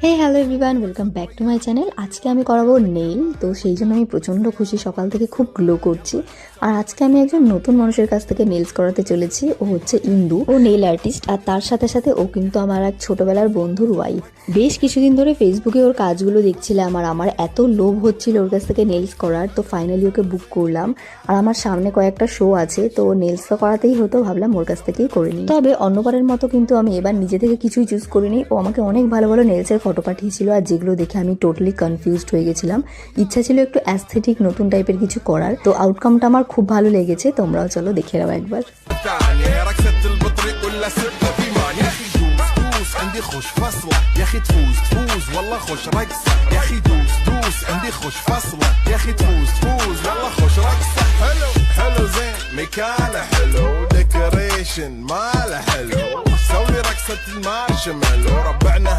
Hey hello everyone, welcome back to my channel. আজকে আমি করাবো নেইল। তো সেই জন্য আমি প্রচণ্ড খুশি, সকাল থেকে খুব গ্লো করছি। আর আজকে আমি একজন নতুন মানুষের কাছ থেকে নেলস করাতে চলেছি। ও হচ্ছে ইন্দু, ও নেইল আর্টিস্ট। আর তার সাথে সাথে ও কিন্তু আমার এক ছোটবেলার বন্ধুর ওয়াইফ। বেশ কিছুদিন ধরে ফেসবুকে ওর কাজগুলো দেখছিলাম, আর আমার এত লোভ হচ্ছিল ওর কাছ থেকে নেলস করার। তো ফাইনালি ওকে বুক করলাম। আর আমার সামনে কয়েকটা শো আছে, তো নেলস তো করাতেই হতো, ভাবলাম ওর কাছ থেকেই করে নিই। তবে অন্যবারের মতো কিন্তু আমি এবার নিজে থেকে কিছুই চুজ করিনি। ও আমাকে অনেক ভালো ভালো নেলসের ফটো পাঠিয়েছিল, আর যেগুলো দেখে আমি টোটালি কনফিউজড হয়ে গেছিলাম। ইচ্ছা ছিল একটু অ্যাস্থেটিক নতুন টাইপের কিছু করার। তো আউটকামটা আমার খুব ভালো লেগেছে, তোমরাও চলো দেখে নাও একবার। عندي خوش فصلة يا اخي تفوز تفوز والله خوش رقصة يا اخي دوس دوس عندي خوش فصلة يا اخي تفوز تفوز والله خوش رقصة حلو حلو زين مكانه حلو ديكوريشن ماله حلو سوي رقصة المارشميلو ربعنا